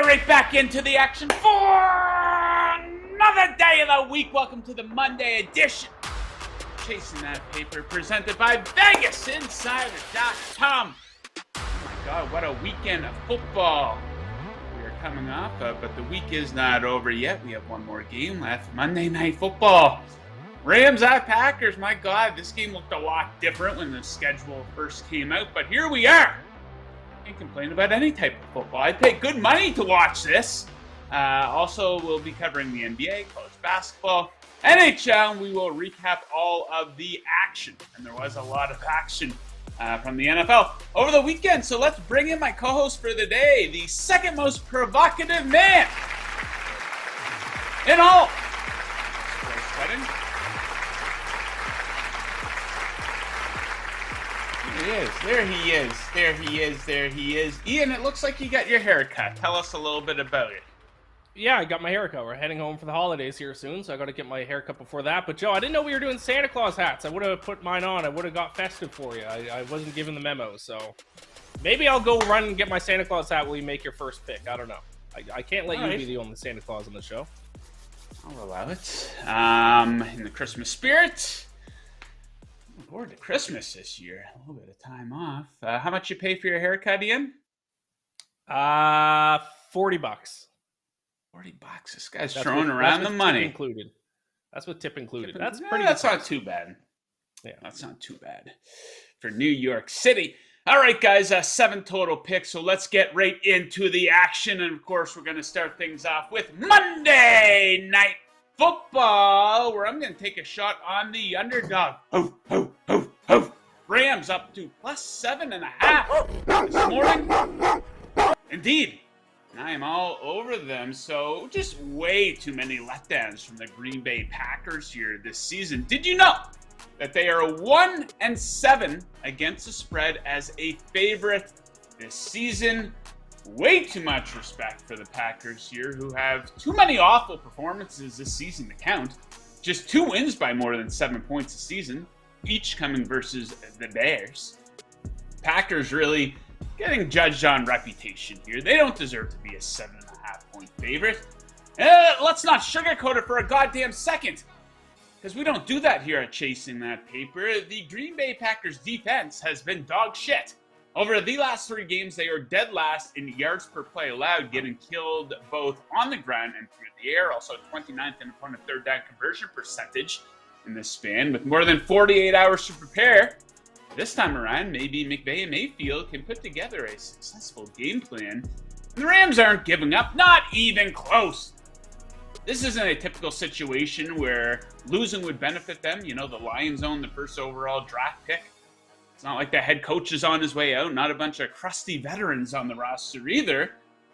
right back into the action for another day of the week. Welcome to the Monday edition. Chasing That Paper, presented by VegasInsider.com. Oh my God, what a weekend of football we are coming off of, but the week is not over yet. We have one more game left. Monday Night Football. Rams at Packers. My God, this game looked a lot different when the schedule first came out, but here we are. Can't complain about any type of football. I'd pay good money to watch this. Also, we'll be covering the NBA, college basketball, NHL, and we will recap all of the action. And there was a lot of action from the NFL over the weekend. So let's bring in my co-host for the day, the second most provocative man in all sports betting. There he is. Ian, it looks like you got your hair cut. Tell us a little bit about it. Yeah, I got my hair cut. We're heading home for the holidays here soon, so I got to get my hair cut before that. But, Joe, I didn't know we were doing Santa Claus hats. I would have put mine on. I would have got festive for you. I wasn't given the memo, so maybe I'll go run and get my Santa Claus hat while you make your first pick. I don't know. I can't let you be the only Santa Claus on the show. I'll allow it. In the Christmas spirit, looking forward to Christmas this year. A little bit of time off. How much you pay for your haircut, Ian? $40. $40. This guy's throwing around the money. Included. That's with tip included. That's not too bad. Yeah, that's not too bad for New York City. All right, guys, 7 total picks. So let's get right into the action. And of course, we're going to start things off with Monday Night Football, where I'm going to take a shot on the underdog. Rams up to +7.5 this morning. Indeed. I am all over them, so just way too many letdowns from the Green Bay Packers here this season. Did you know that they are 1-7 against the spread as a favorite this season? Way too much respect for the Packers here, who have too many awful performances this season to count. Just 2 wins by more than 7 points a season, each coming versus the Bears. Packers really getting judged on reputation here. They don't deserve to be a 7.5-point favorite. Let's not sugarcoat it for a goddamn second, because we don't do that here at Chasing That Paper. The Green Bay Packers defense has been dog shit. Over the last 3 games, they are dead last in yards per play allowed, getting killed both on the ground and through the air. Also 29th in opponent third down conversion percentage in this span, with more than 48 hours to prepare. This time around, maybe McVay and Mayfield can put together a successful game plan. And the Rams aren't giving up, not even close. This isn't a typical situation where losing would benefit them. You know, the Lions own the first overall draft pick. It's not like the head coach is on his way out, not a bunch of crusty veterans on the roster either.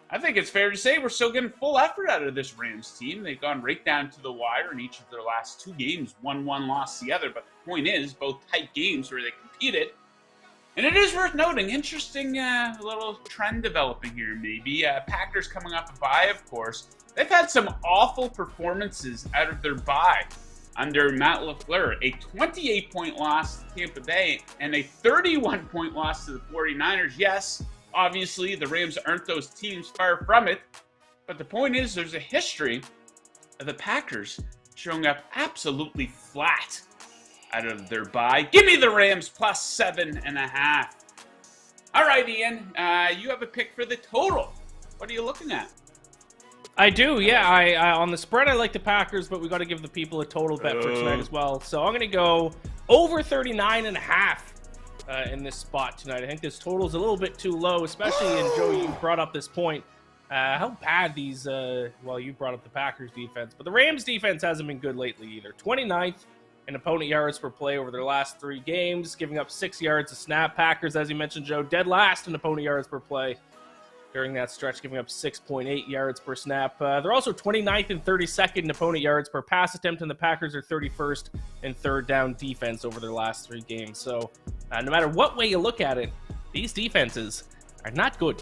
I think it's fair to say we're still getting full effort out of this Rams team. They've gone right down to the wire in each of their last 2 games, won one, lost the other. But the point is, both tight games where they competed. And it is worth noting, interesting little trend developing here maybe. Packers coming off a bye, of course. They've had some awful performances out of their bye under Matt LaFleur. A 28-point loss to Tampa Bay and a 31-point loss to the 49ers. Yes, obviously, the Rams aren't those teams, far from it. But the point is, there's a history of the Packers showing up absolutely flat out of their bye. Give me the Rams +7.5. All right, Ian, you have a pick for the total. What are you looking at? I do, yeah. I on the spread, I like the Packers, but we got to give the people a total bet for tonight as well. So I'm going to go over 39.5 in this spot tonight. I think this total is a little bit too low, especially, and Joe, you brought up this point, how bad these, well, you brought up the Packers defense, but the Rams defense hasn't been good lately either. 29th in opponent yards per play over their last 3 games, giving up 6 yards a snap. Packers, as you mentioned, Joe, dead last in opponent yards per play during that stretch, giving up 6.8 yards per snap. They're also 29th and 32nd in opponent yards per pass attempt, and the Packers are 31st in third down defense over their last 3 games. So no matter what way you look at it, these defenses are not good.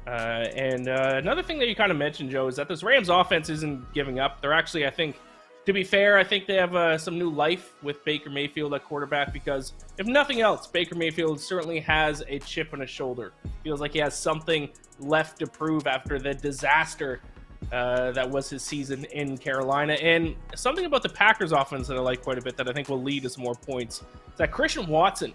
And another thing that you kind of mentioned, Joe, is that this Rams offense isn't giving up. They're actually, I think, To be fair, I think they have some new life with Baker Mayfield at quarterback because, if nothing else, Baker Mayfield certainly has a chip on his shoulder. Feels like he has something left to prove after the disaster that was his season in Carolina. And something about the Packers offense that I like quite a bit that I think will lead to some more points is that Christian Watson,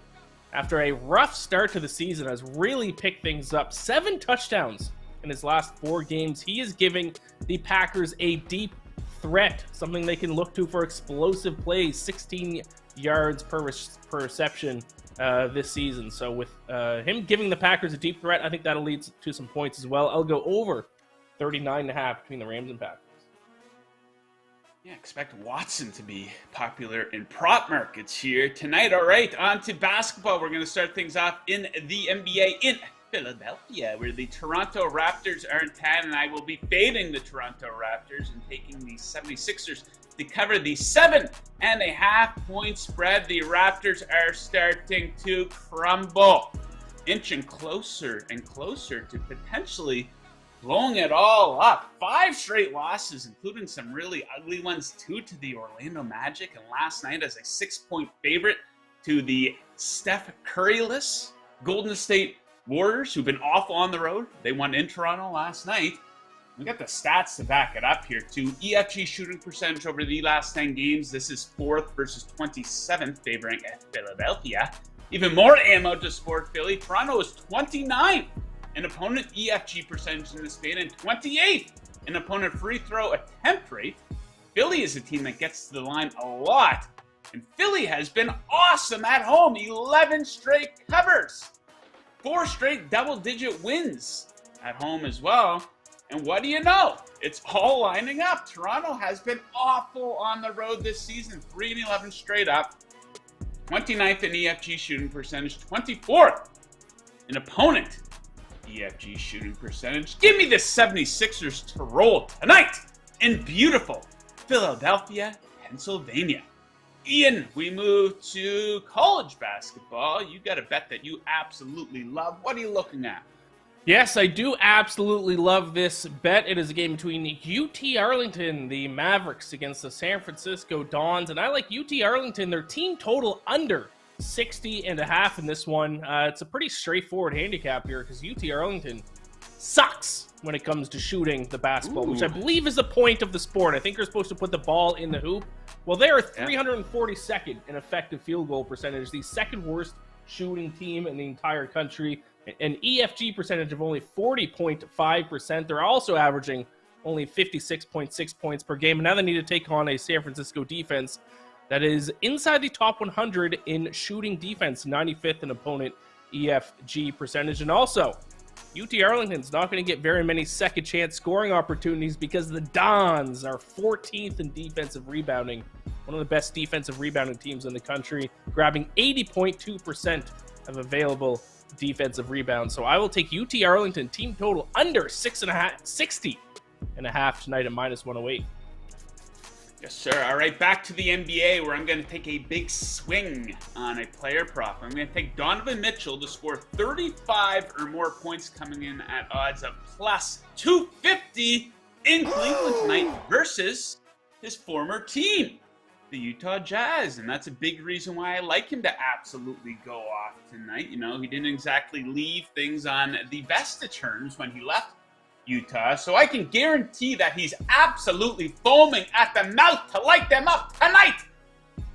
after a rough start to the season, has really picked things up. 7 touchdowns in his last 4 games. He is giving the Packers a deep threat, something they can look to for explosive plays, 16 yards per reception this season. So with him giving the Packers a deep threat, I think that'll lead to some points as well. I'll go over 39.5 between the Rams and Packers. Yeah, expect Watson to be popular in prop markets here tonight. All right, on to basketball. We're going to start things off in the NBA in Philadelphia, where the Toronto Raptors are in 10, and I will be fading the Toronto Raptors and taking the 76ers to cover the 7.5-point spread. The Raptors are starting to crumble, inching closer and closer to potentially blowing it all up. 5 straight losses, including some really ugly ones too, to the Orlando Magic, and last night as a 6-point favorite to the Steph Curry-less Golden State Warriors, who've been awful on the road. They won in Toronto last night. We got the stats to back it up here too. EFG shooting percentage over the last 10 games. This is 4th versus 27th, favoring Philadelphia. Even more ammo to support Philly. Toronto is 29th in opponent EFG percentage in this game, and 28th in opponent free throw attempt rate. Philly is a team that gets to the line a lot, and Philly has been awesome at home. 11 straight covers. 4 straight double-digit wins at home as well. And what do you know? It's all lining up. Toronto has been awful on the road this season. 3-11 straight up. 29th in EFG shooting percentage. 24th in opponent EFG shooting percentage. Give me the 76ers to roll tonight in beautiful Philadelphia, Pennsylvania. Ian, we move to college basketball. You got a bet that you absolutely love. What are you looking at? Yes, I do absolutely love this bet. It is a game between UT Arlington, the Mavericks, against the San Francisco Dons. And I like UT Arlington, their team total under 60.5 in this one. It's a pretty straightforward handicap here because UT Arlington sucks when it comes to shooting the basketball, which I believe is the point of the sport. I think you're supposed to put the ball in the hoop. Well, they are 342nd in effective field goal percentage, the second worst shooting team in the entire country. An EFG percentage of only 40.5%. They're also averaging only 56.6 points per game. And now they need to take on a San Francisco defense that is inside the top 100 in shooting defense, 95th in opponent EFG percentage. And also, UT Arlington's not going to get very many second chance scoring opportunities because the Dons are 14th in defensive rebounding, one of the best defensive rebounding teams in the country, grabbing 80.2% of available defensive rebounds. So I will take UT Arlington team total under 60.5 tonight at -108. Yes, sir. All right, back to the NBA, where I'm going to take a big swing on a player prop. I'm going to take Donovan Mitchell to score 35 or more points, coming in at odds of +250 in Cleveland tonight versus his former team, the Utah Jazz. And that's a big reason why I like him to absolutely go off tonight. You know, he didn't exactly leave things on the best of terms when he left Utah, so I can guarantee that he's absolutely foaming at the mouth to light them up tonight.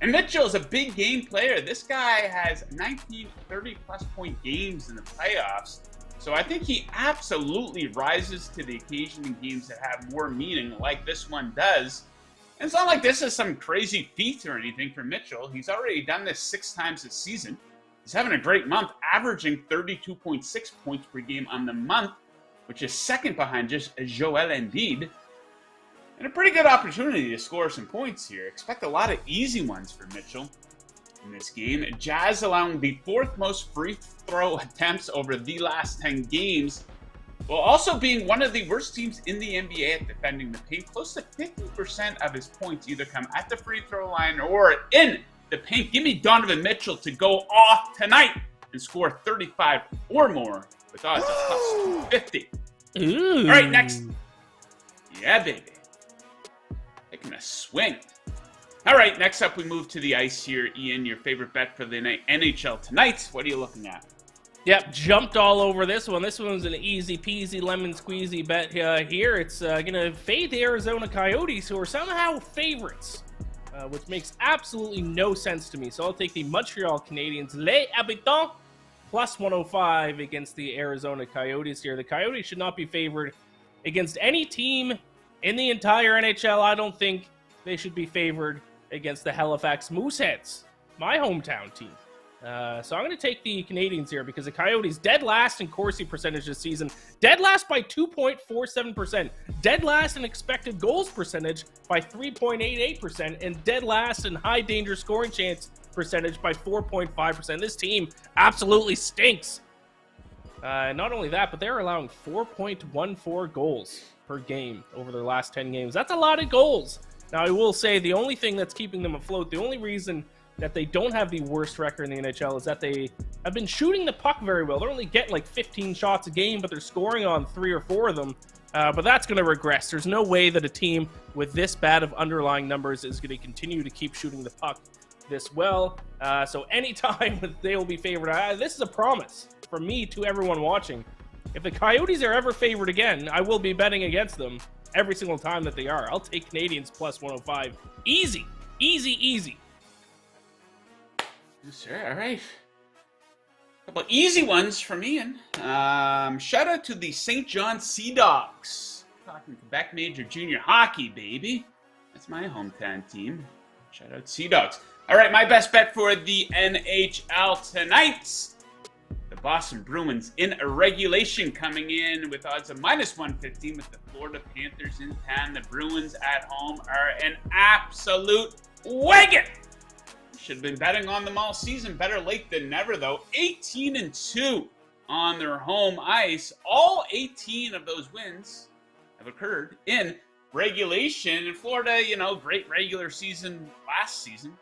And Mitchell's a big game player. This guy has 19 30-plus point games in the playoffs, so I think he absolutely rises to the occasion in games that have more meaning like this one does. And it's not like this is some crazy feat or anything for Mitchell. He's already done this 6 times this season. He's having a great month, averaging 32.6 points per game on the month, which is second behind just Joel Embiid. And a pretty good opportunity to score some points here. Expect a lot of easy ones for Mitchell in this game. Jazz allowing the 4th most free throw attempts over the last 10 games, while also being one of the worst teams in the NBA at defending the paint. Close to 50% of his points either come at the free throw line or in the paint. Give me Donovan Mitchell to go off tonight and score 35 or more with odds of +250. Ooh. All right, next. Yeah, baby. Taking a swing All right, next up we move to the ice here. Ian, your favorite bet for the NHL tonight. What are you looking at? Yep, jumped all over this one. This one's an easy peasy lemon squeezy bet here. It's going to fade the Arizona Coyotes, who are somehow favorites, which makes absolutely no sense to me. So I'll take the Montreal Canadiens, Les Habitants, plus 105 against the Arizona Coyotes here. The Coyotes should not be favored against any team in the entire NHL. I don't think they should be favored against the Halifax Mooseheads, my hometown team. So I'm going to take the Canadiens here because the Coyotes dead last in Corsi percentage this season, dead last by 2.47%, dead last in expected goals percentage by 3.88%, and dead last in high danger scoring chance percentage by 4.5%. This team absolutely stinks. Not only that, but they're allowing 4.14 goals per game over their last 10 games. That's a lot of goals. Now, I will say the only thing that's keeping them afloat, the only reason that they don't have the worst record in the NHL is that they have been shooting the puck very well. They're only getting like 15 shots a game, but they're scoring on 3 or 4 of them. But that's going to regress. There's no way that a team with this bad of underlying numbers is going to continue to keep shooting the puck this well. So anytime they will be favored, this is a promise from me to everyone watching. If the Coyotes are ever favored again, I will be betting against them every single time that they are. I'll take Canadiens plus 105. Easy. Easy, easy. Sure, all right. A couple easy ones from Ian. Shout out to the St. John Sea Dogs. Talking Quebec Major Junior Hockey, baby. That's my hometown team. Shout out Sea Dogs. All right, my best bet for the NHL tonight. The Boston Bruins in a regulation coming in with odds of minus 115 with the Florida Panthers in town. The Bruins at home are an absolute wagon. Should have been betting on them all season. Better late than never, though. 18-2 on their home ice. All 18 of those wins have occurred in regulation. In Florida, great regular season last season.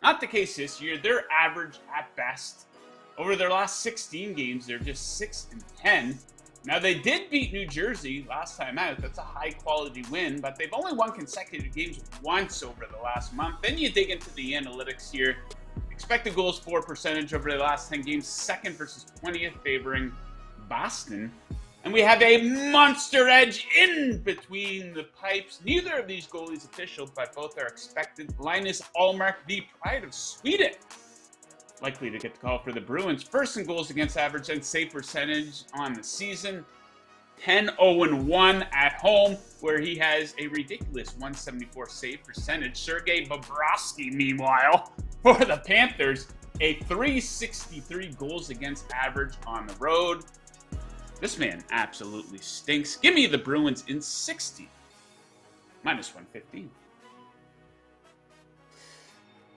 Not the case this year. They're average at best. Over their last 16 games, they're just 6-10. Now, they did beat New Jersey last time out. That's a high-quality win, but they've only won consecutive games once over the last month. Then you dig into the analytics here. Expected goals for percentage over the last 10 games, second versus 20th, favoring Boston. And we have a monster edge in between the pipes. Neither of these goalies official, but both are expected. Linus Ullmark, the pride of Sweden, likely to get the call for the Bruins. First in goals against average and save percentage on the season. 10-0-1 at home, where he has a ridiculous 174 save percentage. Sergei Bobrovsky, meanwhile, for the Panthers, a 363 goals against average on the road. This man absolutely stinks. Give me the Bruins in 60. Minus 115.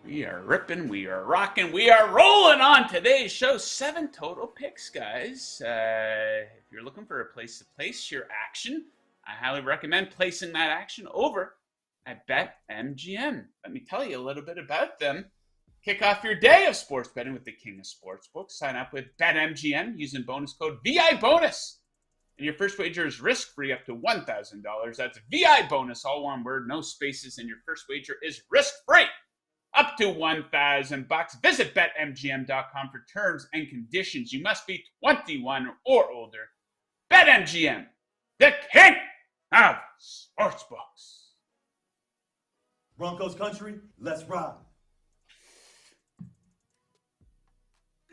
We are ripping, we are rocking, we are rolling on today's show. 7 total picks, guys. If you're looking for a place to place your action, I highly recommend placing that action over at BetMGM. Let me tell you a little bit about them. Kick off your day of sports betting with the king of sportsbooks. Sign up with BetMGM using bonus code VIBONUS. And your first wager is risk-free up to $1,000. That's VIBONUS, all one word, no spaces, and your first wager is risk-free up to $1,000. Visit BetMGM.com for terms and conditions. You must be 21 or older. BetMGM, the king of sportsbooks. Broncos country, let's ride.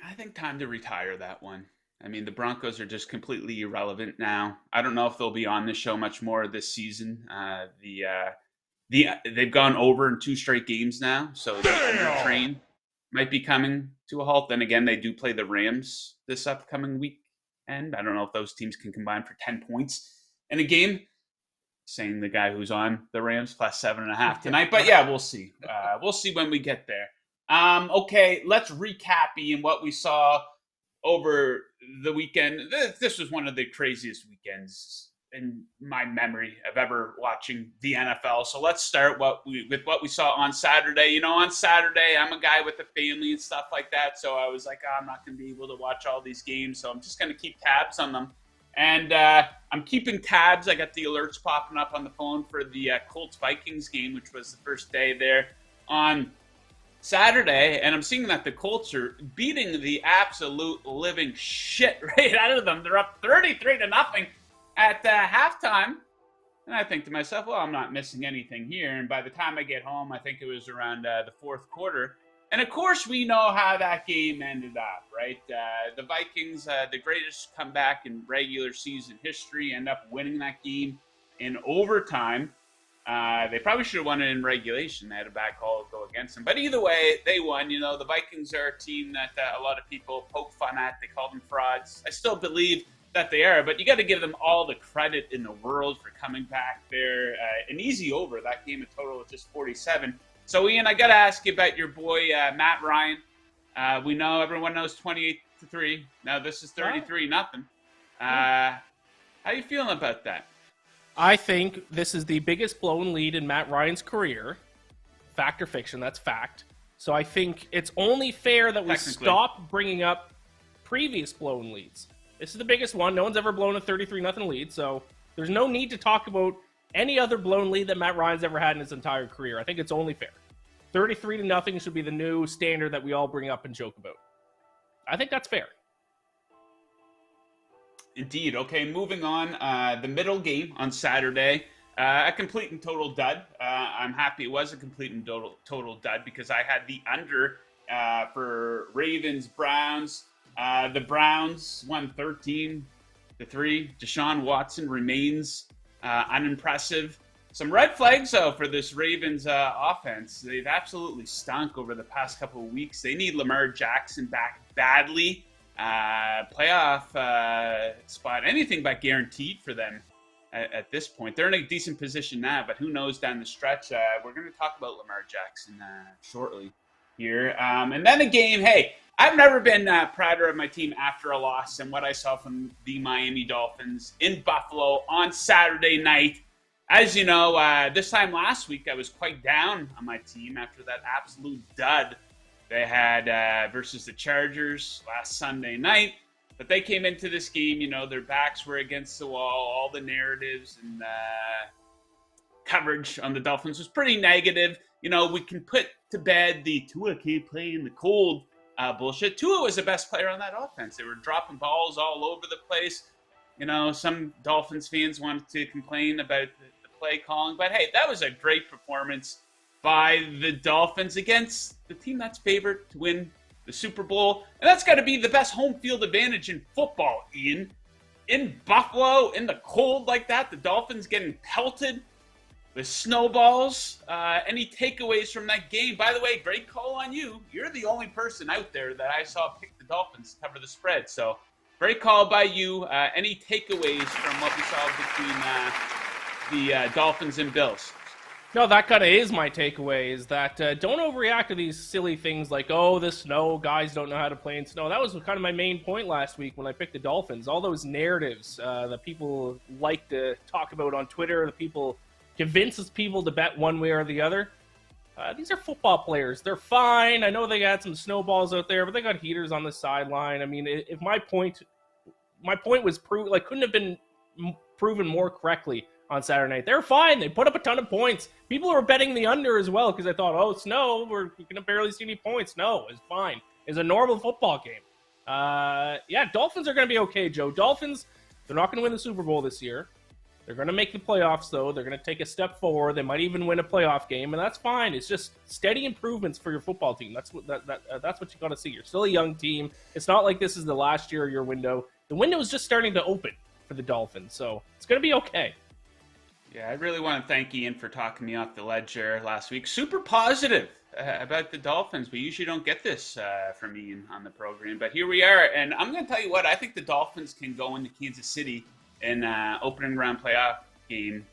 I think time to retire that one. I mean, the Broncos are just completely irrelevant now. I don't know if they'll be on the show much more this season. They've gone over in 2 straight games now, so the train might be coming to a halt. Then again, they do play the Rams this upcoming weekend. I don't know if those teams can combine for 10 points in a game. Saying the guy who's on the Rams plus 7.5 tonight, but yeah, we'll see. We'll see when we get there. Okay, let's recap Ian what we saw over the weekend. This was one of the craziest weekends in my memory of ever watching the NFL. So let's start with what we saw on Saturday. On Saturday, I'm a guy with a family and stuff like that. So I was like, I'm not going to be able to watch all these games. So I'm just going to keep tabs on them. And I'm keeping tabs. I got the alerts popping up on the phone for the Colts-Vikings game, which was the first day there. on Saturday, and I'm seeing that the Colts are beating the absolute living shit right out of them. They're up 33-0 at halftime. And I think to myself, well, I'm not missing anything here. And by the time I get home, I think it was around the fourth quarter. And of course, we know how that game ended up, right? The Vikings, the greatest comeback in regular season history, end up winning that game in overtime. They probably should have won it in regulation. They had a bad call go against them. But either way, they won. You know, the Vikings are a team that a lot of people poke fun at. They call them frauds. I still believe that they are, but you got to give them all the credit in the world for coming back there. An easy over. That game, a total of just 47. So, Ian, I got to ask you about your boy, Matt Ryan. We know, everyone knows 28-3. Now this is 33-0. How you feeling about that? I think this is the biggest blown lead in Matt Ryan's career. Fact or fiction, that's fact. So I think it's only fair that we stop bringing up previous blown leads. This is the biggest one. No one's ever blown a 33-0 lead, so there's no need to talk about any other blown lead that Matt Ryan's ever had in his entire career. I think it's only fair. 33-0 should be the new standard that we all bring up and joke about. I think that's fair. Indeed. Okay, moving on. The middle game on Saturday, a complete and total dud. I'm happy it was a complete and total dud because I had the under for Ravens-Browns. The Browns won 13-3. Deshaun Watson remains unimpressive. Some red flags, though, for this Ravens offense. They've absolutely stunk over the past couple of weeks. They need Lamar Jackson back badly. Playoff spot, anything but guaranteed for them at this point. They're in a decent position now, but who knows down the stretch. We're going to talk about Lamar Jackson shortly here. And then a game, hey, I've never been prouder of my team after a loss than what I saw from the Miami Dolphins in Buffalo on Saturday night. As you know, this time last week, I was quite down on my team after that absolute dud they had versus the Chargers last Sunday night. But they came into this game, you know, their backs were against the wall. All the narratives and coverage on the Dolphins was pretty negative. You know, we can put to bed the Tua can't play in the cold bullshit. Tua was the best player on that offense. They were dropping balls all over the place. You know, some Dolphins fans wanted to complain about the play calling. But, hey, that was a great performance by the Dolphins against the team that's favored to win the Super Bowl. And that's got to be the best home field advantage in football, Ian. In Buffalo, in the cold like that, the Dolphins getting pelted with snowballs. Any takeaways from that game? By the way, great call on you. You're the only person out there that I saw pick the Dolphins to cover the spread. So, great call by you. Any takeaways from what we saw between the Dolphins and Bills? No, that kind of is my takeaway, is that don't overreact to these silly things like, oh, the snow, guys don't know how to play in snow. That was kind of my main point last week when I picked the Dolphins. All those narratives that people like to talk about on Twitter, the people convinces people to bet one way or the other. These are football players. They're fine. I know they got some snowballs out there, but they got heaters on the sideline. I mean, if my point was couldn't have been proven more correctly on Saturday night. They're fine. They put up a ton of points. People were betting the under as well because I thought, oh, snow, we're going to barely see any points. No, it's fine. It's a normal football game. Dolphins are going to be okay, Joe. Dolphins, they're not going to win the Super Bowl this year. They're going to make the playoffs, though. They're going to take a step forward. They might even win a playoff game, and that's fine. It's just steady improvements for your football team. That's what you got to see. You're still a young team. It's not like this is the last year of your window. The window is just starting to open for the Dolphins, so it's going to be okay. Yeah, I really want to thank Ian for talking me off the ledger last week. Super positive about the Dolphins. We usually don't get this from Ian on the program, but here we are. And I'm going to tell you what, I think the Dolphins can go into Kansas City in opening round playoff game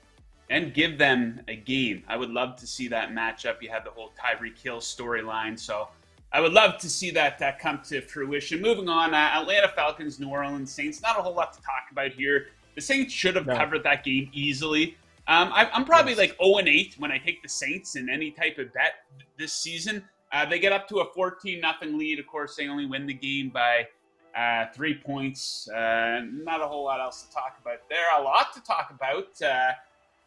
and give them a game. I would love to see that matchup. You have the whole Tyreek Hill storyline, so I would love to see that come to fruition. Moving on, Atlanta Falcons, New Orleans Saints. Not a whole lot to talk about here. The Saints should have covered that game easily. I'm probably like 0-8 when I take the Saints in any type of bet this season. They get up to a 14-0 lead. Of course, they only win the game by 3 points. Not a whole lot else to talk about there. A lot to talk about.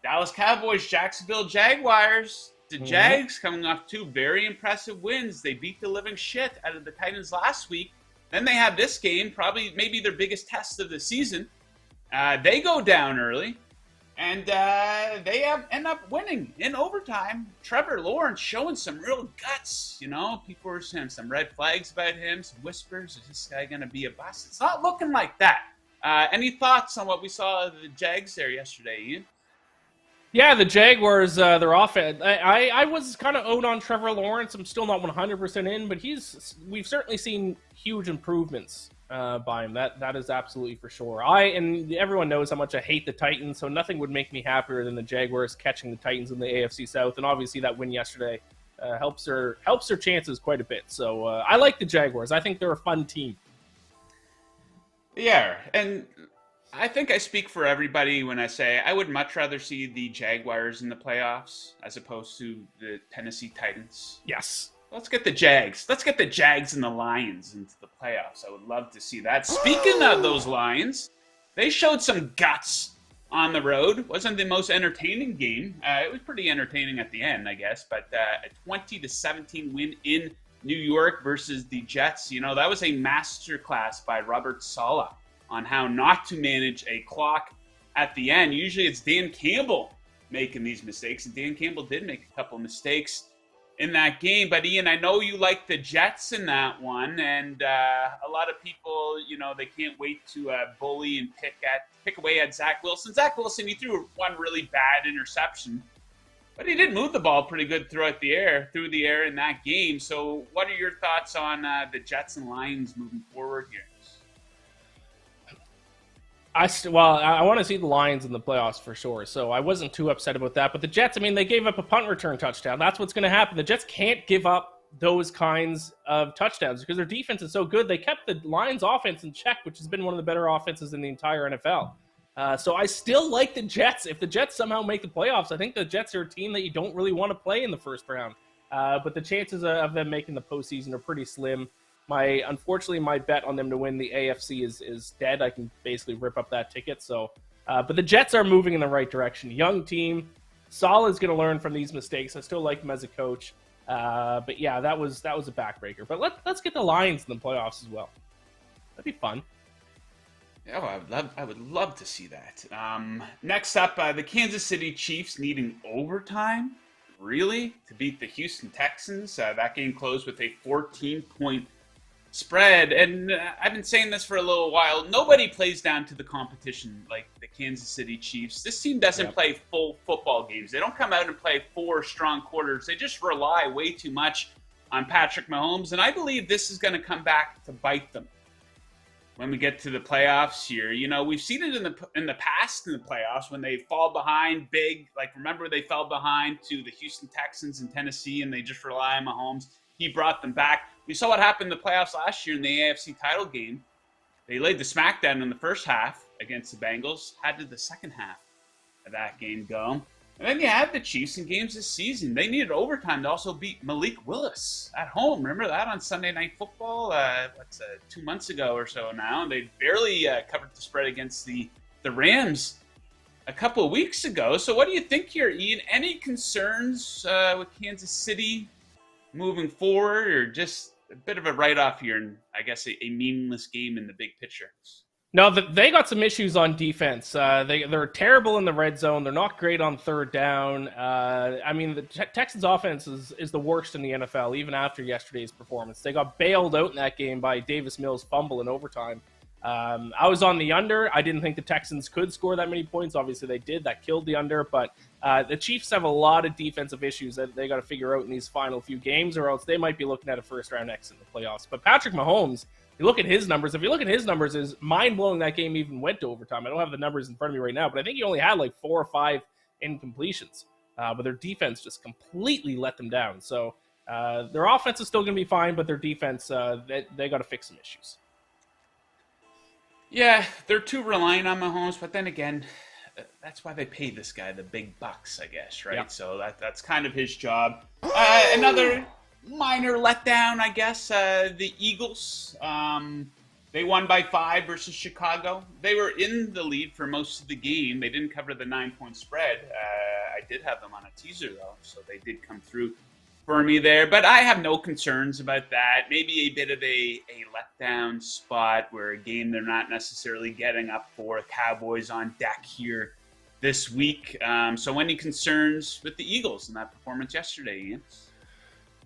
Dallas Cowboys, Jacksonville Jaguars. The Jags coming off 2 very impressive wins. They beat the living shit out of the Titans last week. Then they have this game, probably maybe their biggest test of the season. They go down early, and they end up winning in overtime. Trevor Lawrence showing some real guts. You know, people were saying some red flags about him, some whispers. Is this guy going to be a bust? It's not looking like that. Any thoughts on what we saw of the Jags there yesterday, Ian? Yeah, the Jaguars, their offense. I was kind of out on Trevor Lawrence. I'm still not 100% in, but we've certainly seen huge improvements by him. That is absolutely for sure. And everyone knows how much I hate the Titans, so nothing would make me happier than the Jaguars catching the Titans in the AFC South. And obviously that win yesterday helps their chances quite a bit. So I like the Jaguars. I think they're a fun team. Yeah, and I think I speak for everybody when I say I would much rather see the Jaguars in the playoffs as opposed to the Tennessee Titans. Yes. Let's get the Jags. Let's get the Jags and the Lions into the playoffs. I would love to see that. Speaking of those Lions, they showed some guts on the road. Wasn't the most entertaining game. It was pretty entertaining at the end, I guess, but a 20-17 win in New York versus the Jets. You know, that was a masterclass by Robert Saleh on how not to manage a clock at the end. Usually it's Dan Campbell making these mistakes, and Dan Campbell did make a couple mistakes in that game. But Ian, I know you like the Jets in that one, and a lot of people, you know, they can't wait to bully and pick away at Zach Wilson. Zach Wilson, he threw one really bad interception, but he did move the ball pretty good through the air in that game. So what are your thoughts on the Jets and Lions moving forward here? I want to see the Lions in the playoffs for sure, so I wasn't too upset about that. But the Jets, I mean, they gave up a punt return touchdown. That's what's going to happen. The Jets can't give up those kinds of touchdowns because their defense is so good. They kept the Lions' offense in check, which has been one of the better offenses in the entire NFL. So I still like the Jets. If the Jets somehow make the playoffs, I think the Jets are a team that you don't really want to play in the first round. But the chances of them making the postseason are pretty slim. Unfortunately, my bet on them to win the AFC is dead. I can basically rip up that ticket. So, but the Jets are moving in the right direction. Young team. Saleh's going to learn from these mistakes. I still like him as a coach. But yeah, that was a backbreaker. But let's get the Lions in the playoffs as well. That'd be fun. Oh, I would love to see that. Next up, the Kansas City Chiefs needing overtime, really, to beat the Houston Texans. That game closed with a 14-point spread, and I've been saying this for a little while. Nobody plays down to the competition like the Kansas City Chiefs. This team doesn't play full football games. They don't come out and play 4 strong quarters. They just rely way too much on Patrick Mahomes, and I believe this is going to come back to bite them when we get to the playoffs here. You know, we've seen it in the past in the playoffs when they fall behind big. Like, remember they fell behind to the Houston Texans in Tennessee, and they just rely on Mahomes. He brought them back. We saw what happened in the playoffs last year in the AFC title game. They laid the smackdown in the first half against the Bengals. How did the second half of that game go? And then you have the Chiefs in games this season. They needed overtime to also beat Malik Willis at home. Remember that on Sunday Night Football? 2 months ago or so now. They barely covered the spread against the Rams a couple of weeks ago. So what do you think here, Ian? Any concerns with Kansas City moving forward, or just a bit of a write-off here, and I guess a meaningless game in the big picture? No, they got some issues on defense. They're terrible in the red zone. They're not great on third down. I mean, the Texans' offense is the worst in the NFL, even after yesterday's performance. They got bailed out in that game by Davis Mills' fumble in overtime. I was on the under. I didn't think the Texans could score that many points. Obviously, they did. That killed the under. But the Chiefs have a lot of defensive issues that they got to figure out in these final few games, or else they might be looking at a first-round exit in the playoffs. But Patrick Mahomes, you look at his numbers. If you look at his numbers, it's mind-blowing that game even went to overtime. I don't have the numbers in front of me right now, but I think he only had like 4 or 5 incompletions. But their defense just completely let them down. So their offense is still going to be fine, but their defense, they got to fix some issues. Yeah, they're too reliant on Mahomes, but then again, that's why they pay this guy the big bucks, I guess, right? Yep. So that's kind of his job. Another minor letdown, I guess. The Eagles, they won by 5 versus Chicago. They were in the lead for most of the game. They didn't cover the 9-point spread. I did have them on a teaser, though, so they did come through for me there. But I have no concerns about that. Maybe a bit of a letdown spot where a game they're not necessarily getting up for. Cowboys on deck here this week. So any concerns with the Eagles in that performance yesterday, Ian?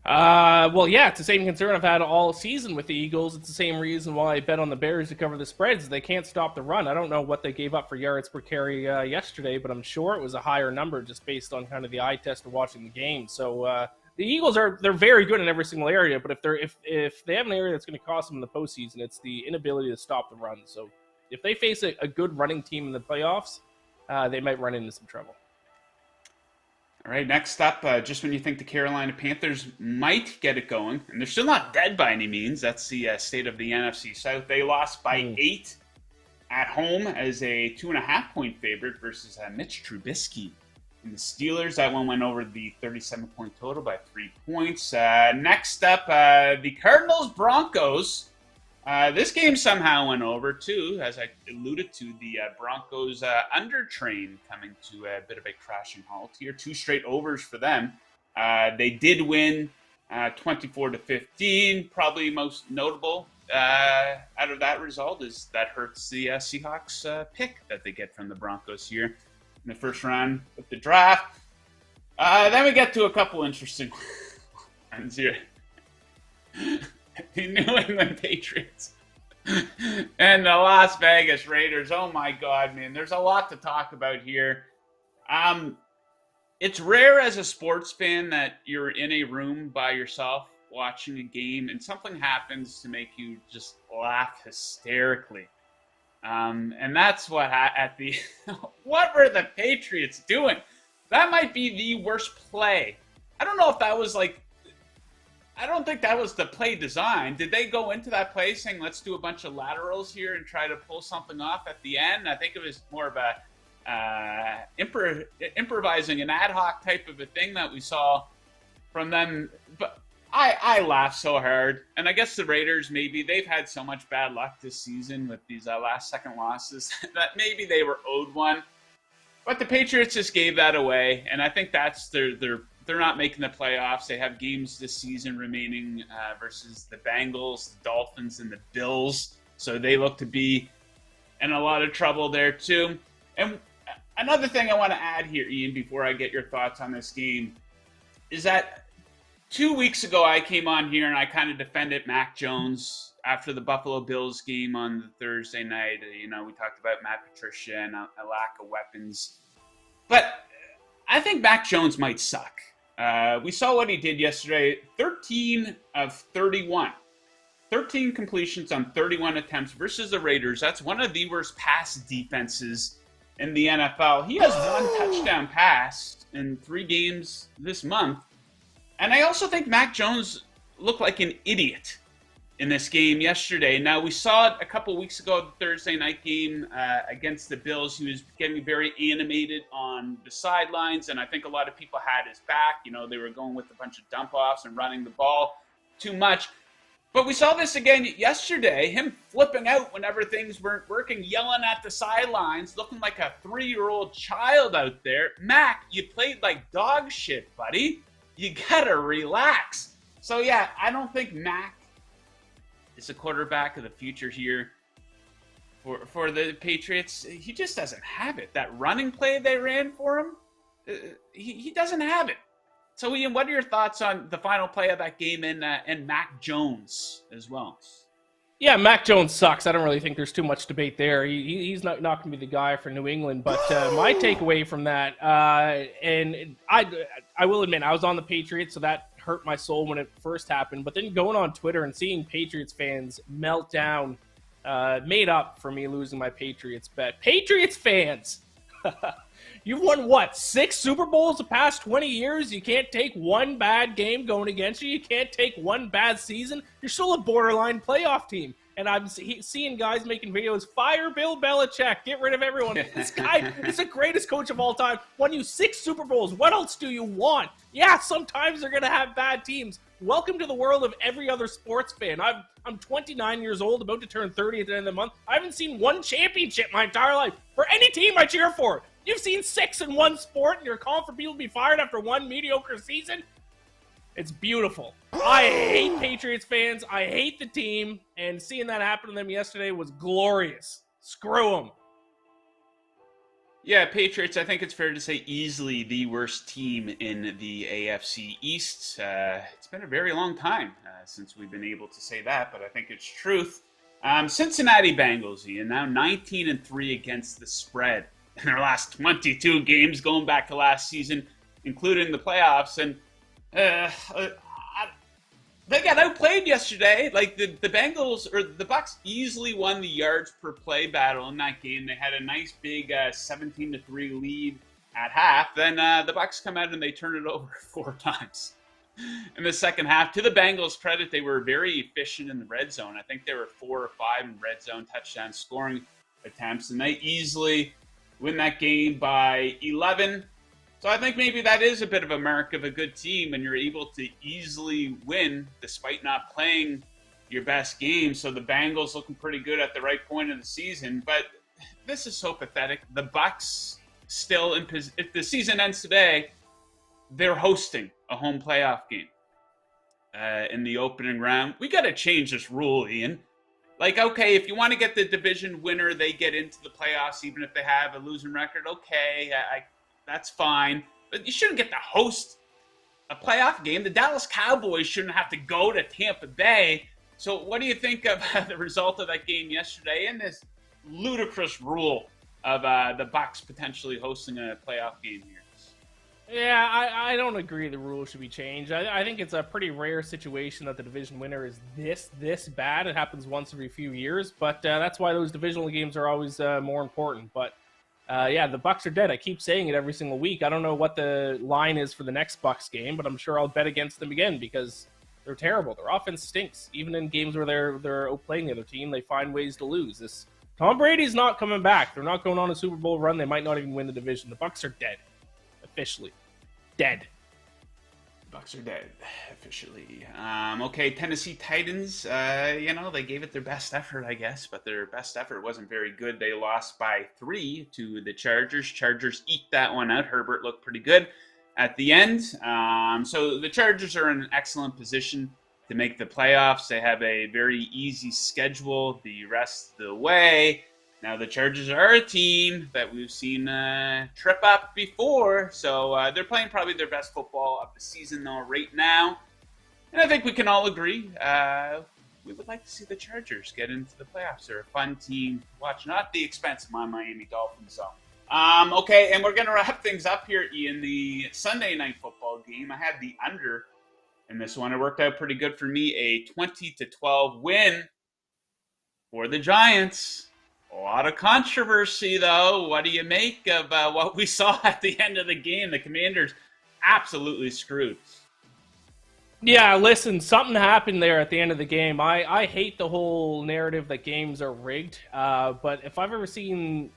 Well, yeah, it's the same concern I've had all season with the Eagles. It's the same reason why I bet on the Bears to cover the spreads. They can't stop the run. I don't know what they gave up for yards per carry yesterday, but I'm sure it was a higher number just based on kind of the eye test of watching the game. So the Eagles they're very good in every single area, but if they have an area that's going to cost them in the postseason, it's the inability to stop the run. So if they face a good running team in the playoffs, they might run into some trouble. All right, next up, just when you think the Carolina Panthers might get it going, and they're still not dead by any means, that's the state of the NFC South. They lost by 8 at home as a 2.5-point favorite versus Mitch Trubisky. And the Steelers, that one went over the 37-point total by 3 points. Next up, the Cardinals-Broncos. This game somehow went over, too, as I alluded to, the Broncos under train coming to a bit of a crashing halt here. 2 straight overs for them. They did win 24-15. Probably most notable out of that result is that hurts the Seahawks pick that they get from the Broncos here in the first round of the draft. Then we get to a couple interesting ones here. The New England Patriots and the Las Vegas Raiders. Oh my God, man. There's a lot to talk about here. It's rare as a sports fan that you're in a room by yourself watching a game and something happens to make you just laugh hysterically. And that's what what were the Patriots doing? That might be the worst play. I don't know if that was I don't think that was the play design. Did they go into that play saying, let's do a bunch of laterals here and try to pull something off at the end? I think it was more of a improvising an ad hoc type of a thing that we saw from them. But I laughed so hard. And I guess the Raiders, maybe they've had so much bad luck this season with these last-second losses that maybe they were owed one. But the Patriots just gave that away. And I think that's they're not making the playoffs. They have games this season remaining versus the Bengals, the Dolphins, and the Bills. So they look to be in a lot of trouble there too. And another thing I want to add here, Ian, before I get your thoughts on this game, is that 2 weeks ago I came on here and I kind of defended Mac Jones after the Buffalo Bills game on the Thursday night. You know, we talked about Matt Patricia and a lack of weapons. But I think Mac Jones might suck. We saw what he did yesterday. 13 of 31. 13 completions on 31 attempts versus the Raiders. That's one of the worst pass defenses in the NFL. He has 1 touchdown pass in 3 games this month. And I also think Mac Jones looked like an idiot in this game yesterday. Now, we saw it a couple weeks ago, the Thursday night game against the Bills. He was getting very animated on the sidelines, and I think a lot of people had his back. You know, they were going with a bunch of dump-offs and running the ball too much. But we saw this again yesterday, him flipping out whenever things weren't working, yelling at the sidelines, looking like a 3-year-old child out there. Mac, you played like dog shit, buddy. You gotta relax. So, yeah, I don't think Mac is the quarterback of the future here for the Patriots. He just doesn't have it. That running play they ran for him, he doesn't have it. So, Ian, what are your thoughts on the final play of that game and Mac Jones as well? Yeah, Mac Jones sucks. I don't really think there's too much debate there. He's not going to be the guy for New England. But my takeaway from that, and I will admit, I was on the Patriots, so that hurt my soul when it first happened. But then going on Twitter and seeing Patriots fans melt down made up for me losing my Patriots bet. Patriots fans! You've won, what, 6 Super Bowls the past 20 years? You can't take one bad game going against you. You can't take one bad season. You're still a borderline playoff team. And I'm seeing guys making videos, fire Bill Belichick, get rid of everyone. This guy is the greatest coach of all time. Won you 6 Super Bowls. What else do you want? Yeah, sometimes they're going to have bad teams. Welcome to the world of every other sports fan. I'm 29 years old, about to turn 30 at the end of the month. I haven't seen one championship my entire life for any team I cheer for. You've seen 6 in one sport, and you're calling for people to be fired after one mediocre season? It's beautiful. I hate Patriots fans. I hate the team. And seeing that happen to them yesterday was glorious. Screw them. Yeah, Patriots, I think it's fair to say, easily the worst team in the AFC East. It's been a very long time since we've been able to say that, but I think it's truth. Cincinnati Bengals, Ian, now 19-3 against the spread in their last 22 games going back to last season, including the playoffs. And they got outplayed yesterday. Like the Bengals or the Bucs easily won the yards per play battle in that game. They had a nice big 17-3 lead at half. Then the Bucs come out and they turn it over 4 times in the second half. To the Bengals' credit, they were very efficient in the red zone. I think they were 4 or 5 in red zone touchdown scoring attempts, and they easily win that game by 11. So I think maybe that is a bit of a mark of a good team, and you're able to easily win despite not playing your best game. So the Bengals looking pretty good at the right point of the season. But this is so pathetic. The Bucs still if the season ends today, they're hosting a home playoff game in the opening round. We got to change this rule, Ian. Like, okay, if you want to get the division winner, they get into the playoffs even if they have a losing record. Okay, that's fine. But you shouldn't get to host a playoff game. The Dallas Cowboys shouldn't have to go to Tampa Bay. So what do you think of the result of that game yesterday and this ludicrous rule of the Bucs potentially hosting a playoff game here? Yeah, I don't agree the rule should be changed. I think it's a pretty rare situation that the division winner is this bad. It happens once every few years, but that's why those divisional games are always more important. But yeah, the Bucs are dead. I keep saying it every single week. I don't know what the line is for the next Bucs game, but I'm sure I'll bet against them again because they're terrible. Their offense stinks. Even in games where they're outplaying the other team, they find ways to lose. Tom Brady's not coming back. They're not going on a Super Bowl run. They might not even win the division. The Bucs are dead. Officially. Dead. Bucs are dead, officially. Okay, Tennessee Titans, they gave it their best effort, I guess, but their best effort wasn't very good. They lost by 3 to the Chargers. Chargers eked that one out. Herbert looked pretty good at the end. So the Chargers are in an excellent position to make the playoffs. They have a very easy schedule the rest of the way. Now, the Chargers are a team that we've seen trip up before, so they're playing probably their best football of the season, though, right now. And I think we can all agree we would like to see the Chargers get into the playoffs. They're a fun team to watch, not at the expense of my Miami Dolphins, though. Okay, and we're going to wrap things up here, Ian. The Sunday night football game, I had the under in this one. It worked out pretty good for me, a 20-12 win for the Giants. A lot of controversy, though. What do you make of what we saw at the end of the game? The Commanders absolutely screwed. Yeah, listen, something happened there at the end of the game. I hate the whole narrative that games are rigged, but I've never seen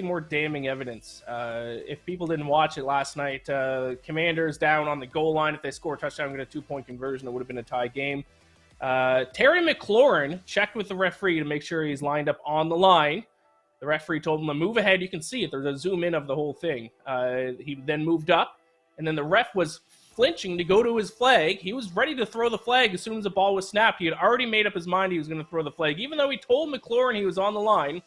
more damning evidence. If people didn't watch it last night, Commanders down on the goal line. If they score a touchdown and get a 2-point conversion, it would have been a tie game. Terry McLaurin checked with the referee to make sure he's lined up on the line. The referee told him to move ahead. You can see it. There's a zoom in of the whole thing. He then moved up, and then the ref was flinching to go to his flag. He was ready to throw the flag as soon as the ball was snapped. He had already made up his mind he was going to throw the flag. Even though he told McLaurin he was on the line,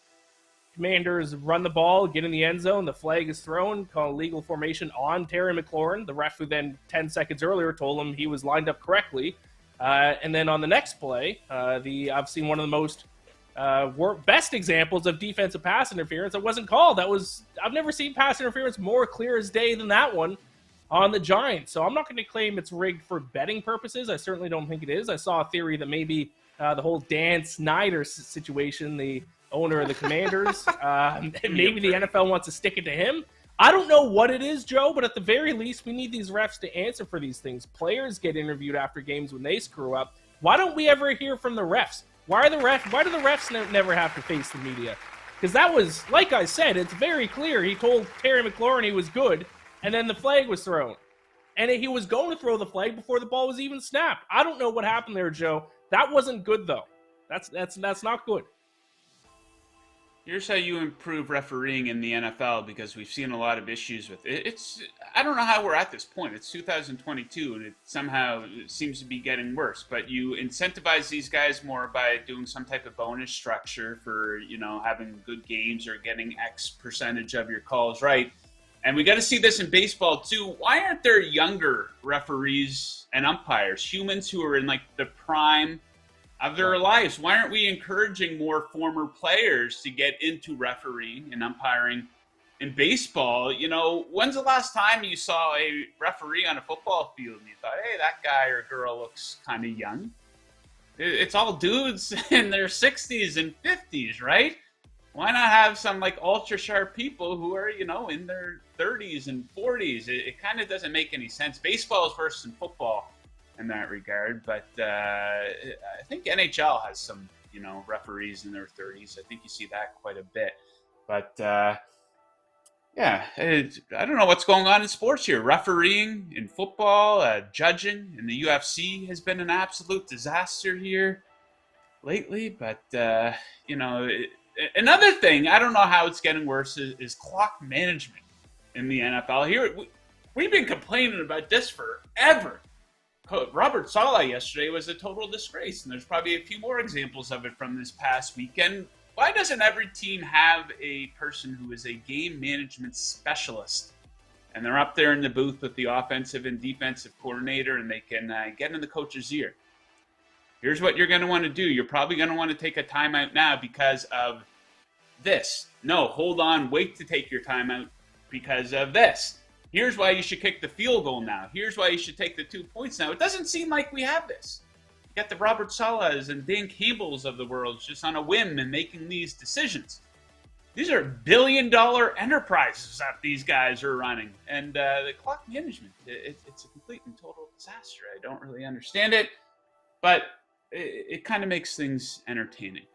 Commanders run the ball, get in the end zone. The flag is thrown, called legal formation on Terry McLaurin. The ref who then 10 seconds earlier told him he was lined up correctly. And then on the next play, I've seen one of the most best examples of defensive pass interference that wasn't called. I've never seen pass interference more clear as day than that one on the Giants. So I'm not going to claim it's rigged for betting purposes. I certainly don't think it is. I saw a theory that maybe the whole Dan Snyder situation, the owner of the Commanders, maybe the NFL wants to stick it to him. I don't know what it is, Joe, but at the very least, we need these refs to answer for these things. Players get interviewed after games when they screw up. Why don't we ever hear from the refs? Why do the refs never have to face the media? Because that was, like I said, it's very clear. He told Terry McLaurin he was good, and then the flag was thrown. And he was going to throw the flag before the ball was even snapped. I don't know what happened there, Joe. That wasn't good, though. That's not good. Here's how you improve refereeing in the NFL, because we've seen a lot of issues with it. I don't know how we're at this point. It's 2022 and it somehow seems to be getting worse. But you incentivize these guys more by doing some type of bonus structure for, having good games or getting X percentage of your calls right. And we got to see this in baseball too. Why aren't there younger referees and umpires, humans who are in like the prime of their lives? Why aren't we encouraging more former players to get into refereeing and umpiring in baseball? When's the last time you saw a referee on a football field and you thought, hey, that guy or girl looks kind of young? It's all dudes in their 60s and 50s, right? Why not have some like ultra sharp people who are, in their 30s and 40s? It kind of doesn't make any sense. Baseball is worse than football in that regard, but I think NHL has some, referees in their 30s. I think you see that quite a bit. But I don't know what's going on in sports here. Refereeing in football, judging in the UFC has been an absolute disaster here lately. But another thing, I don't know how it's getting worse, is clock management in the NFL. Here, we've been complaining about this forever. Robert Saleh yesterday was a total disgrace, and there's probably a few more examples of it from this past weekend. Why doesn't every team have a person who is a game management specialist, and they're up there in the booth with the offensive and defensive coordinator, and they can get in the coach's ear? Here's what you're going to want to do. You're probably going to want to take a timeout now because of this. No, hold on, wait to take your timeout because of this. Here's why you should kick the field goal now. Here's why you should take the 2 points now. It doesn't seem like we have this. You got the Robert Salehs and Dan Campbells of the world just on a whim and making these decisions. These are billion-dollar enterprises that these guys are running. And the clock management, it's a complete and total disaster. I don't really understand it, but it kind of makes things entertaining.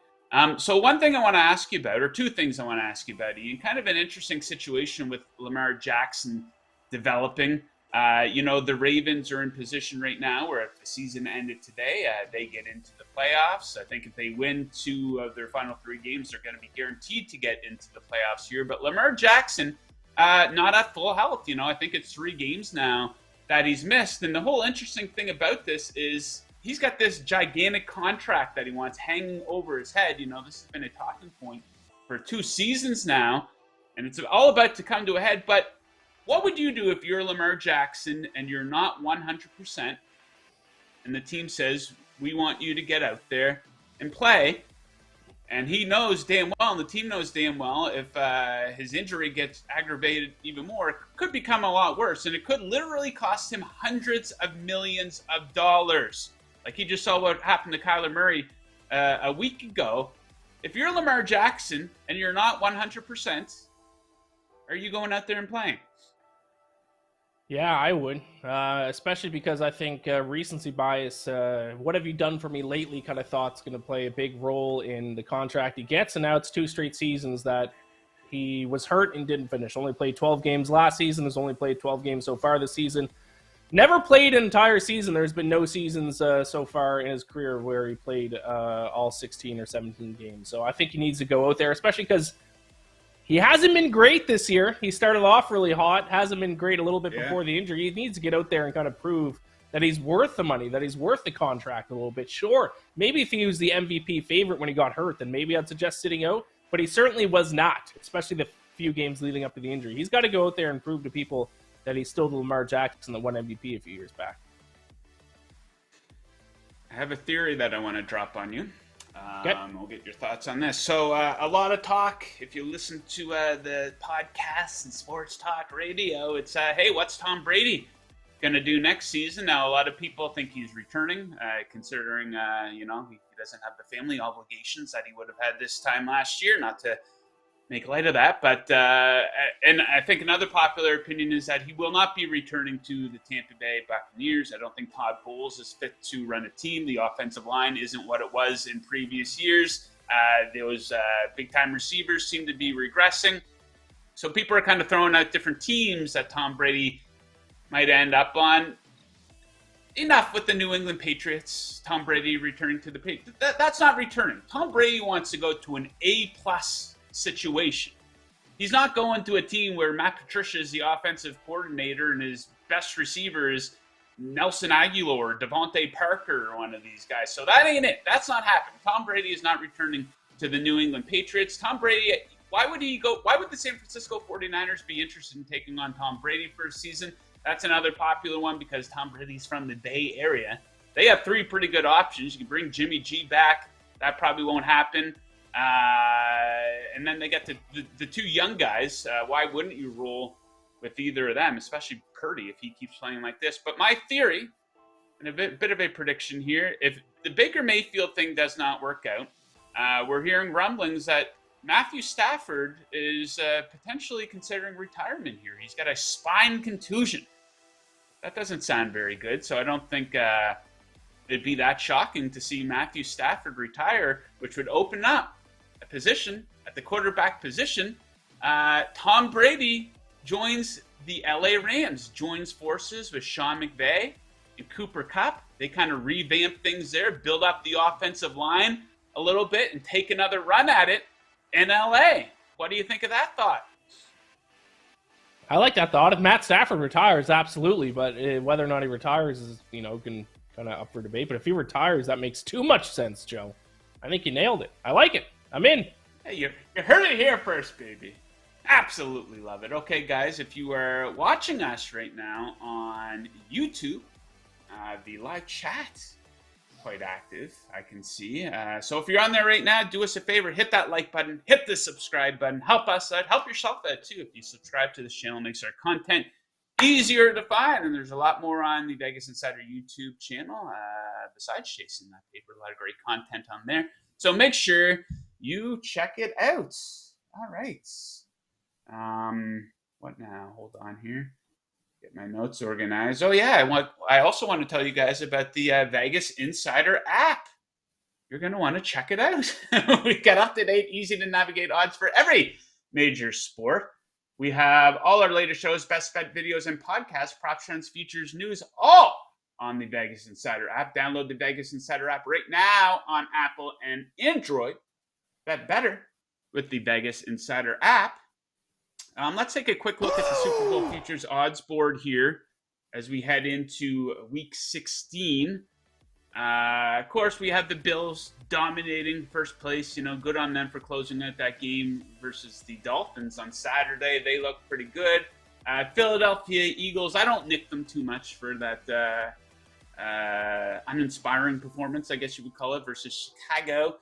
So one thing I want to ask you about, or two things I want to ask you about, Ian, kind of an interesting situation with Lamar Jackson developing. The Ravens are in position right now where if the season ended today, they get into the playoffs. I think if they win 2 of their final 3 games, they're going to be guaranteed to get into the playoffs here. But Lamar Jackson, not at full health. I think it's 3 games now that he's missed. And the whole interesting thing about this is he's got this gigantic contract that he wants hanging over his head. This has been a talking point for 2 seasons now, and it's all about to come to a head. But what would you do if you're Lamar Jackson and you're not 100%, and the team says, we want you to get out there and play, and he knows damn well, and the team knows damn well, if his injury gets aggravated even more, it could become a lot worse, and it could literally cost him hundreds of millions of dollars. Like he just saw what happened to Kyler Murray a week ago. If you're Lamar Jackson and you're not 100%, are you going out there and playing? Yeah, I would, especially because I think recency bias, what have you done for me lately kind of thought's going to play a big role in the contract he gets. And now it's 2 straight seasons that he was hurt and didn't finish. Only played 12 games last season, has only played 12 games so far this season. Never played an entire season. There's been no seasons so far in his career where he played all 16 or 17 games. So I think he needs to go out there, especially because he hasn't been great this year. He started off really hot, hasn't been great a little bit before the injury. He needs to get out there and kind of prove that he's worth the money, that he's worth the contract a little bit. Sure, maybe if he was the MVP favorite when he got hurt, then maybe I'd suggest sitting out. But he certainly was not, especially the few games leading up to the injury. He's got to go out there and prove to people that he's still the Lamar Jackson that won MVP a few years back. I have a theory that I want to drop on you. Okay. We'll get your thoughts on this. So a lot of talk, if you listen to the podcasts and sports talk radio, it's, hey, what's Tom Brady going to do next season? Now, a lot of people think he's returning, considering, he doesn't have the family obligations that he would have had this time last year, not to make light of that. But and I think another popular opinion is that he will not be returning to the Tampa Bay Buccaneers. I don't think Todd Bowles is fit to run a team. The offensive line isn't what it was in previous years. Those big-time receivers seem to be regressing. So people are kind of throwing out different teams that Tom Brady might end up on. Enough with the New England Patriots. Tom Brady returning to the Patriots. That's not returning. Tom Brady wants to go to an A-plus situation. He's not going to a team where Matt Patricia is the offensive coordinator and his best receiver is Nelson Aguilar or Devontae Parker or one of these guys. So that ain't it. That's not happening. Tom Brady is not returning to the New England Patriots. Tom Brady, why would the San Francisco 49ers be interested in taking on Tom Brady for a season? That's another popular one because Tom Brady's from the Bay Area. They have three pretty good options. You can bring Jimmy G back. That probably won't happen. And then they get the two young guys. Why wouldn't you roll with either of them, especially Purdy if he keeps playing like this? But my theory, and a bit of a prediction here, if the Baker Mayfield thing does not work out, we're hearing rumblings that Matthew Stafford is potentially considering retirement here. He's got a spine contusion. That doesn't sound very good, so I don't think it'd be that shocking to see Matthew Stafford retire, which would open up a position at the quarterback position. Tom Brady joins the LA Rams, joins forces with Sean McVay and Cooper Kupp. They kind of revamp things there, build up the offensive line a little bit, and take another run at it in LA. What do you think of that thought? I like that thought. If Matt Stafford retires, absolutely. But whether or not he retires is, can kind of up for debate. But if he retires, that makes too much sense, Joe. I think you nailed it. I like it. I'm in. Hey, you heard it here first, baby. Absolutely love it. Okay, guys, if you are watching us right now on YouTube, the live chat is quite active, I can see. So if you're on there right now, do us a favor, hit that like button, hit the subscribe button, help us out, help yourself out too. If you subscribe to this channel, it makes our content easier to find, and there's a lot more on the Vegas Insider YouTube channel besides chasing that paper. A lot of great content on there, so make sure you check it out. All right. What now? Hold on here. Get my notes organized. Oh yeah, I also want to tell you guys about the Vegas Insider app. You're going to want to check it out. We've got up-to-date, easy-to-navigate odds for every major sport. We have all our latest shows, best bet videos, and podcasts, prop trends, features, news, all on the Vegas Insider app. Download the Vegas Insider app right now on Apple and Android. Bet better with the Vegas Insider app. Let's take a quick look at the Super Bowl futures odds board here as we head into Week 16. Of course, we have the Bills dominating first place. Good on them for closing out that game versus the Dolphins on Saturday. They look pretty good. Philadelphia Eagles, I don't nick them too much for that uninspiring performance, I guess you would call it, versus Chicago.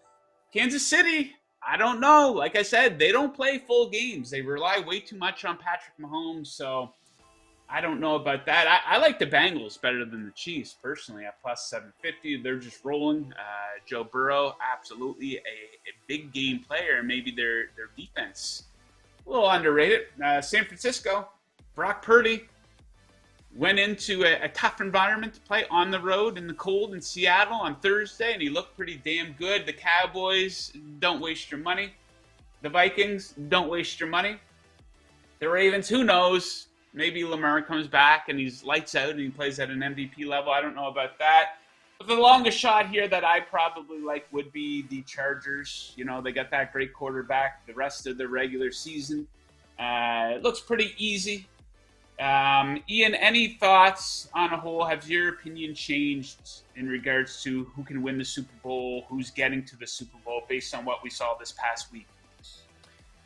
Kansas City, I don't know. Like I said, they don't play full games. They rely way too much on Patrick Mahomes, so I don't know about that. I like the Bengals better than the Chiefs, personally, at plus 750. They're just rolling. Joe Burrow, absolutely a big game player. Maybe their defense, a little underrated. San Francisco, Brock Purdy went into a tough environment to play on the road in the cold in Seattle on Thursday, and he looked pretty damn good. The Cowboys, don't waste your money. The Vikings, don't waste your money. The Ravens, who knows? Maybe Lamar comes back and he's lights out and he plays at an MVP level. I don't know about that. But the longest shot here that I probably like would be the Chargers. They got that great quarterback the rest of the regular season. It looks pretty easy. Ian, any thoughts on a whole? Has your opinion changed in regards to who can win the Super Bowl, who's getting to the Super Bowl based on what we saw this past week?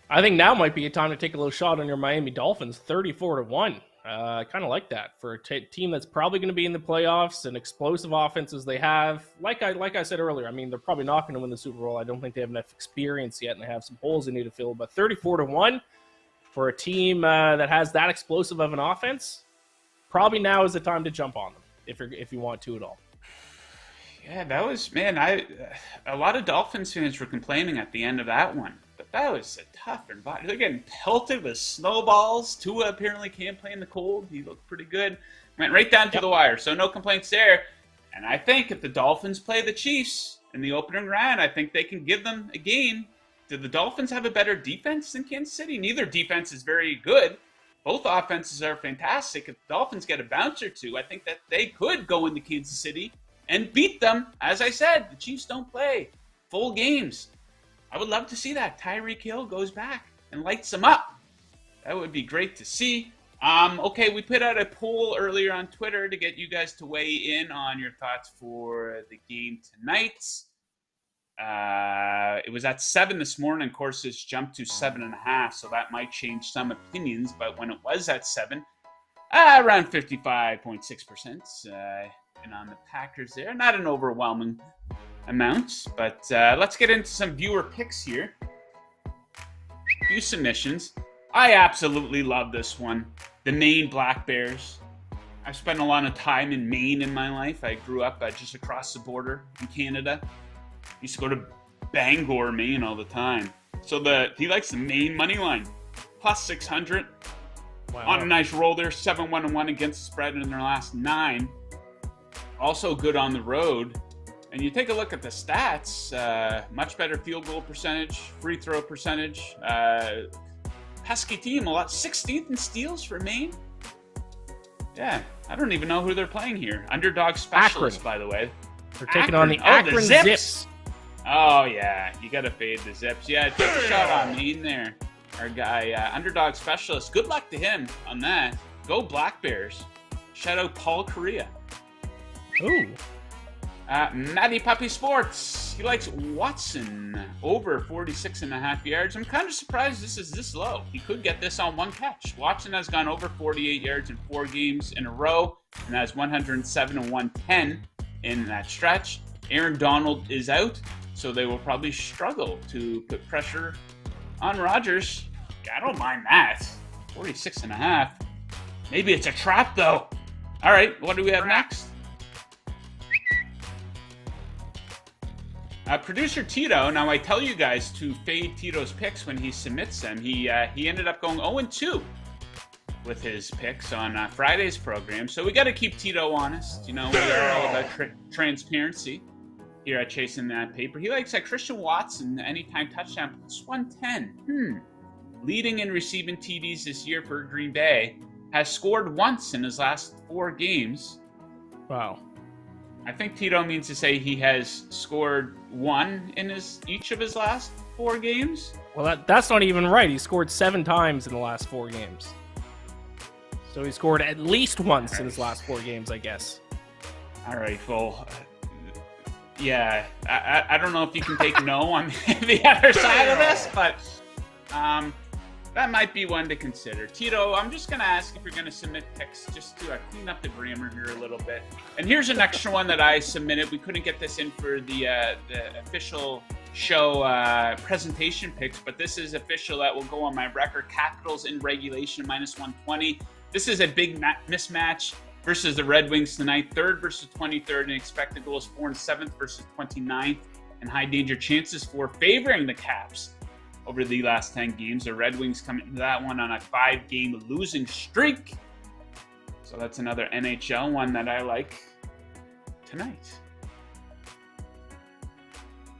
I think now might be a time to take a little shot on your Miami Dolphins, 34-1. I kind of like that for a team that's probably going to be in the playoffs and explosive offenses they have. Like I said earlier, they're probably not going to win the Super Bowl. I don't think they have enough experience yet, and they have some holes they need to fill. But 34-1 for a team that has that explosive of an offense, probably now is the time to jump on them if you want to at all. Yeah, that was, a lot of Dolphins fans were complaining at the end of that one. But that was a tough environment. They're getting pelted with snowballs. Tua apparently can't play in the cold. He looked pretty good. Went right down to the wire, so no complaints there. And I think if the Dolphins play the Chiefs in the opening round, I think they can give them a game. Do the Dolphins have a better defense than Kansas City? Neither defense is very good. Both offenses are fantastic. If the Dolphins get a bounce or two, I think that they could go into Kansas City and beat them. As I said, the Chiefs don't play full games. I would love to see that. Tyreek Hill goes back and lights them up. That would be great to see. Okay, we put out a poll earlier on Twitter to get you guys to weigh in on your thoughts for the game tonight. It was at 7 this morning. Of course, it's jumped to 7.5, so that might change some opinions. But when it was at 7, around 55.6%, and on the Packers there. Not an overwhelming amount, but let's get into some viewer picks here. A few submissions. I absolutely love this one. The Maine Black Bears. I've spent a lot of time in Maine in my life. I grew up just across the border in Canada. Used to go to Bangor, Maine all the time. So he likes the Maine money line. Plus 600. Wow. On a nice roll there. 7-1-1 against the spread in their last 9. Also good on the road. And you take a look at the stats. Much better field goal percentage. Free throw percentage. Pesky team. 16th in steals for Maine. Yeah. I don't even know who they're playing here. Underdog specialist, by the way. They're taking on the Akron Zips. Oh, yeah. You got to fade the Zips. Yeah, take a shot on Maine there. Our guy, underdog specialist. Good luck to him on that. Go Black Bears. Shout out Paul Correa. Ooh. Matty Puppy Sports. He likes Watson over 46.5 yards. I'm kind of surprised this is this low. He could get this on one catch. Watson has gone over 48 yards in 4 games in a row and has 107 and 110 in that stretch. Aaron Donald is out, so they will probably struggle to put pressure on Rodgers. I don't mind that. 46.5. Maybe it's a trap, though. All right, what do we have next? Producer Tito. Now, I tell you guys to fade Tito's picks when he submits them. He ended up going 0-2 with his picks on Friday's program. So we got to keep Tito honest. You know, we are all about transparency here at Chasing That Paper. He likes Christian Watson, anytime touchdown, plus 110. Leading in receiving TDs this year for Green Bay. Has scored once in his last 4 games. Wow. I think Tito means to say he has scored 1 in each of his last 4 games. Well, that's not even right. He scored 7 times in the last 4 games. So he scored at least once in his last 4 games, I guess. All right, well, yeah. I don't know if you can take no on the other side of this, but that might be one to consider. Tito, I'm just going to ask if you're going to submit picks just to clean up the grammar here a little bit. And here's an extra one that I submitted. We couldn't get this in for the official show presentation picks, but this is official that will go on my record. Capitals in regulation, minus 120. This is a big mismatch versus the Red Wings tonight. 3rd versus 23rd, and expected goals 4 and 7th versus 29th, and high danger chances for favoring the Caps over the last 10 games. The Red Wings come into that one on a 5-game losing streak. So that's another NHL one that I like tonight.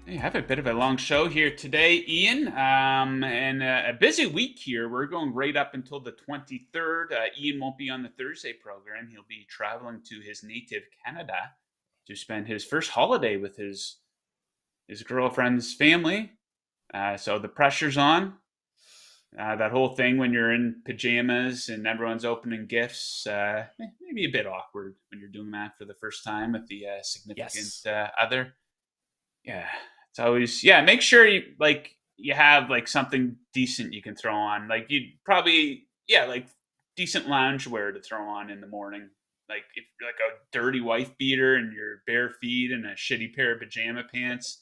We have a bit of a long show here today, Ian, and a busy week here. We're going right up until the 23rd. Ian won't be on the Thursday program. He'll be traveling to his native Canada to spend his first holiday with his girlfriend's family. So the pressure's on. That whole thing when you're in pajamas and everyone's opening gifts, maybe a bit awkward when you're doing that for the first time with the significant other. Yeah, it's always, make sure you have something decent you can throw on. Like you'd probably, decent loungewear to throw on in the morning. Like if you're like a dirty wife beater and your bare feet and a shitty pair of pajama pants.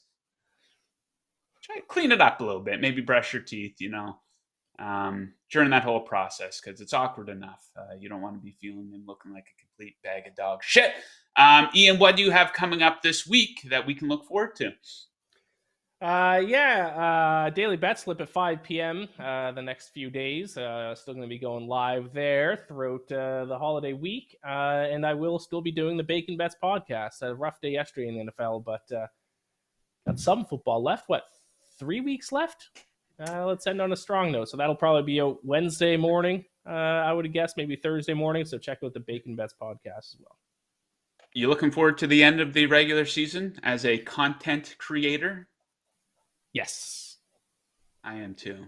Try to clean it up a little bit. Maybe brush your teeth, during that whole process, because it's awkward enough. You don't want to be feeling and looking like a complete bag of dog shit. Ian, what do you have coming up this week that we can look forward to? Daily bet slip at 5 p.m. The next few days. Still going to be going live there throughout the holiday week. And I will still be doing the Bacon Bets podcast. A rough day yesterday in the NFL, but got some football left. 3 weeks left? Let's end on a strong note. So that'll probably be a Wednesday morning, I would have guessed, maybe Thursday morning. So check out the Bacon Bets podcast as well. You looking forward to the end of the regular season as a content creator? Yes. I am too.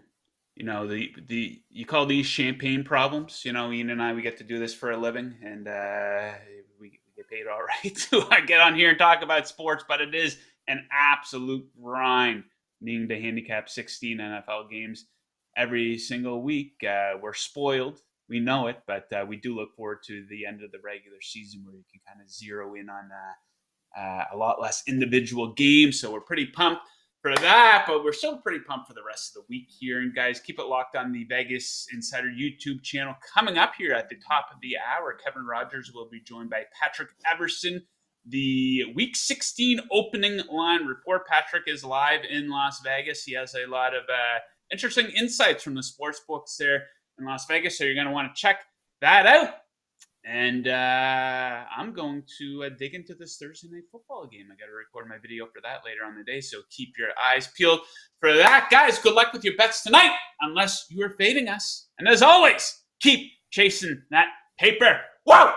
You know, you call these champagne problems. You know, Ian and I, we get to do this for a living, and we get paid all right to get on here and talk about sports. But it is an absolute grind needing to handicap 16 NFL games every single week. We're spoiled. We know it, but we do look forward to the end of the regular season where you can kind of zero in on a lot less individual games. So we're pretty pumped for that, but we're still pretty pumped for the rest of the week here. And guys, keep it locked on the Vegas Insider YouTube channel. Coming up here at the top of the hour, Kevin Rogers will be joined by Patrick Everson, the Week 16 opening line report. Patrick is live in Las Vegas. He has a lot of interesting insights from the sports books there in Las Vegas, so you're going to want to check that out. And I'm going to dig into this Thursday night football game. I got to record my video for that later on the day, so keep your eyes peeled for that. Guys, good luck with your bets tonight, unless you are fading us. And as always, keep chasing that paper. Whoa!